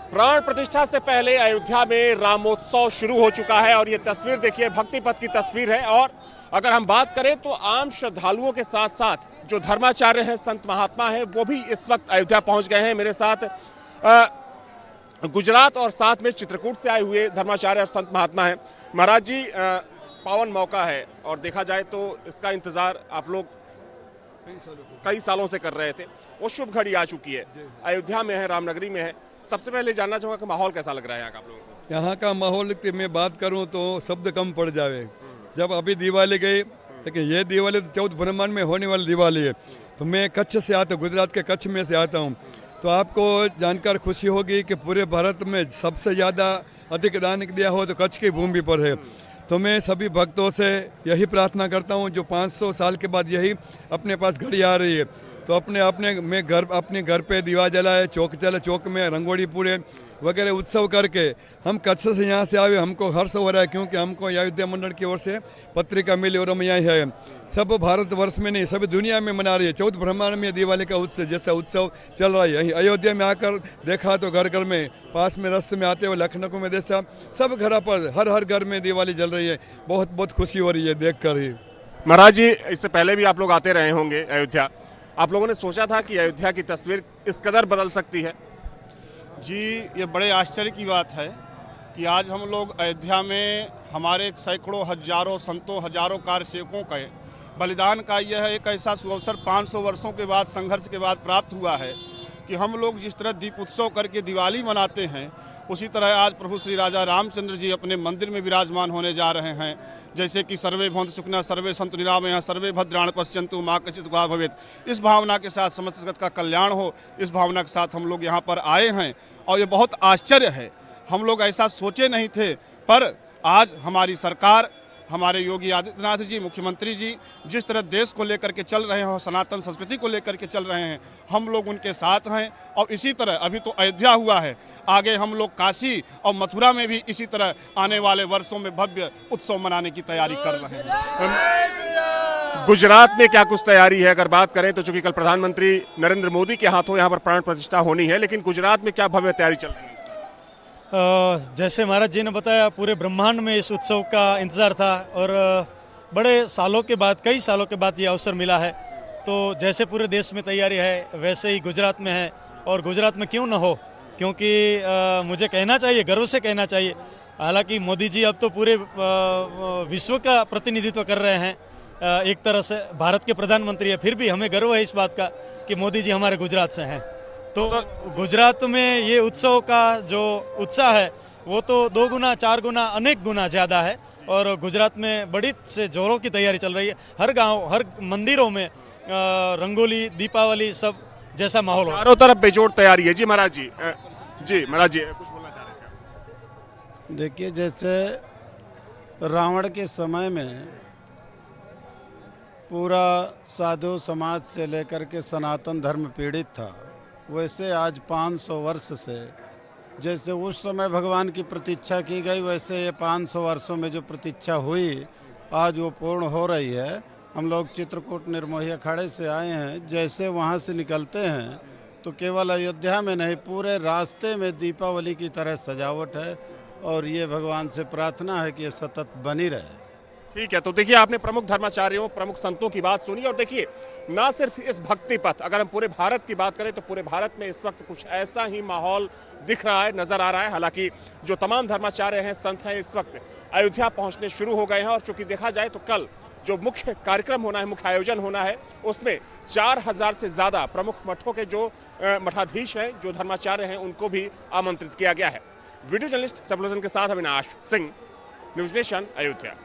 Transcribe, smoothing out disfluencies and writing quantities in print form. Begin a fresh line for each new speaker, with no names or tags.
प्राण प्रतिष्ठा से पहले अयोध्या में रामोत्सव शुरू हो चुका है और ये तस्वीर देखिए भक्ति पथ की तस्वीर है। और अगर हम बात करें तो आम श्रद्धालुओं के साथ साथ जो धर्माचार्य हैं, संत महात्मा हैं, वो भी इस वक्त अयोध्या पहुंच गए हैं। मेरे साथ गुजरात और साथ में चित्रकूट से आए हुए धर्माचार्य और संत महात्मा हैं। महाराज जी, पावन मौका है और देखा जाए तो इसका इंतजार आप लोग कई सालों से कर रहे थे। वो शुभ घड़ी आ चुकी है, अयोध्या में है, रामनगरी में है। सबसे पहले जानना चाहूंगा कि माहौल कैसा लग रहा है यहाँ का आप लोगों को?
यहाँ का माहौल की मैं बात करूँ तो शब्द कम पड़ जावे। जब अभी दिवाली गई, लेकिन ये दिवाली तो 14 ब्रह्मांड में होने वाली दिवाली है। तो मैं कच्छ से आता हूँ, गुजरात के कच्छ में से आता हूँ। तो आपको जानकर खुशी होगी कि पूरे भारत में सबसे ज़्यादा अधिक दान दिया हो तो कच्छ की भूमि पर है। तो मैं सभी भक्तों से यही प्रार्थना करता हूँ, जो 500 साल के बाद यही अपने पास घड़ी आ रही है, तो अपने घर पे दीवा जलाए, चौक में रंगोली पूरे वगैरह उत्सव करके हम कच्छ से यहाँ से आए, हमको हर्ष हो रहा है, क्योंकि हमको अयोध्या मंडल की ओर से पत्रिका मिली और हम यहाँ है। सब भारतवर्ष में नहीं, सभी दुनिया में मना रही है। 14 ब्रह्मांड में दिवाली का उत्सव जैसा उत्सव चल रहा है। यहीं अयोध्या में आकर देखा तो घर घर में, पास में रास्ते में आते हुए लखनऊ में देखा, सब घर पर हर घर में दिवाली जल रही है। बहुत बहुत खुशी हो रही है देख कर ही।
महाराज जी, इससे पहले भी आप लोग आते रहे होंगे अयोध्या। आप लोगों ने सोचा था कि अयोध्या की तस्वीर इस कदर बदल सकती है?
जी, ये बड़े आश्चर्य की बात है कि आज हम लोग अयोध्या में हमारे सैकड़ों हजारों संतों, हजारों कार्य सेवकों का बलिदान का यह एक ऐसा सुअवसर 500 वर्षों के बाद, संघर्ष के बाद प्राप्त हुआ है कि हम लोग जिस तरह दीप उत्सव करके दिवाली मनाते हैं, उसी तरह आज प्रभु श्री राजा रामचंद्र जी अपने मंदिर में विराजमान होने जा रहे हैं। जैसे कि सर्वे भवन्तु सुखिनः, सर्वे सन्तु निरामयाः, सर्वे भद्राणि पश्यन्तु मा कश्चित् दुःखभाग् भवेत्। इस भावना के साथ समस्त जगत का कल्याण हो, इस भावना के साथ हम लोग यहाँ पर आए हैं। और ये बहुत आश्चर्य है, हम लोग ऐसा सोचे नहीं थे, पर आज हमारी सरकार, हमारे योगी आदित्यनाथ जी, मुख्यमंत्री जी जिस तरह देश को लेकर के चल रहे हैं और सनातन संस्कृति को लेकर के चल रहे हैं, हम लोग उनके साथ हैं। और इसी तरह अभी तो अयोध्या हुआ है, आगे हम लोग काशी और मथुरा में भी इसी तरह आने वाले वर्षों में भव्य उत्सव मनाने की तैयारी कर रहे हैं।
गुजरात में क्या कुछ तैयारी है अगर बात करें तो? चूंकि कल प्रधानमंत्री नरेंद्र मोदी के हाथों यहाँ पर प्राण प्रतिष्ठा होनी है, लेकिन गुजरात में क्या भव्य तैयारी चल रही है?
जैसे महाराज जी ने बताया, पूरे ब्रह्मांड में इस उत्सव का इंतज़ार था और बड़े सालों के बाद, कई सालों के बाद ये अवसर मिला है। तो जैसे पूरे देश में तैयारी है, वैसे ही गुजरात में है। और गुजरात में क्यों न हो, क्योंकि मुझे कहना चाहिए, गर्व से कहना चाहिए, हालांकि मोदी जी अब तो पूरे विश्व का प्रतिनिधित्व कर रहे हैं, एक तरह से भारत के प्रधानमंत्री है, फिर भी हमें गर्व है इस बात का कि मोदी जी हमारे गुजरात से हैं। तो गुजरात में ये उत्सव का जो उत्साह है वो तो 2 गुना, 4 गुना, अनेक गुना ज़्यादा है। और गुजरात में बड़ी से जोरों की तैयारी चल रही है। हर गांव, हर मंदिरों में रंगोली, दीपावली सब जैसा माहौल हो,
चारों तरफ बेजोड़ तैयारी है। जी महाराज जी, महाराज जी कुछ बोलना चाह रहे हैं?
देखिए, जैसे रावण के समय में पूरा साधु समाज से लेकर के सनातन धर्म पीड़ित था, वैसे आज 500 वर्ष से, जैसे उस समय भगवान की प्रतीक्षा की गई, वैसे ये 500 वर्षों में जो प्रतीक्षा हुई आज वो पूर्ण हो रही है। हम लोग चित्रकूट निर्मोही अखाड़े से आए हैं। जैसे वहाँ से निकलते हैं तो केवल अयोध्या में नहीं, पूरे रास्ते में दीपावली की तरह सजावट है और ये भगवान से प्रार्थना है कि ये सतत बनी रहे।
ठीक है, तो देखिए आपने प्रमुख धर्माचार्यों, प्रमुख संतों की बात सुनी। और देखिए, ना सिर्फ इस भक्ति पथ, अगर हम पूरे भारत की बात करें तो पूरे भारत में इस वक्त कुछ ऐसा ही माहौल दिख रहा है, नजर आ रहा है। हालांकि जो तमाम धर्माचार्य हैं, संत हैं, इस वक्त अयोध्या पहुंचने शुरू हो गए हैं। और चूंकि देखा जाए तो कल जो मुख्य कार्यक्रम होना है, मुख्य आयोजन होना है, उसमें 4000 से ज्यादा प्रमुख मठों के जो मठाधीश हैं, जो धर्माचार्य हैं, उनको भी आमंत्रित किया गया है। वीडियो जर्नलिस्ट सबलोचन के साथ अविनाश सिंह, न्यूज नेशन, अयोध्या।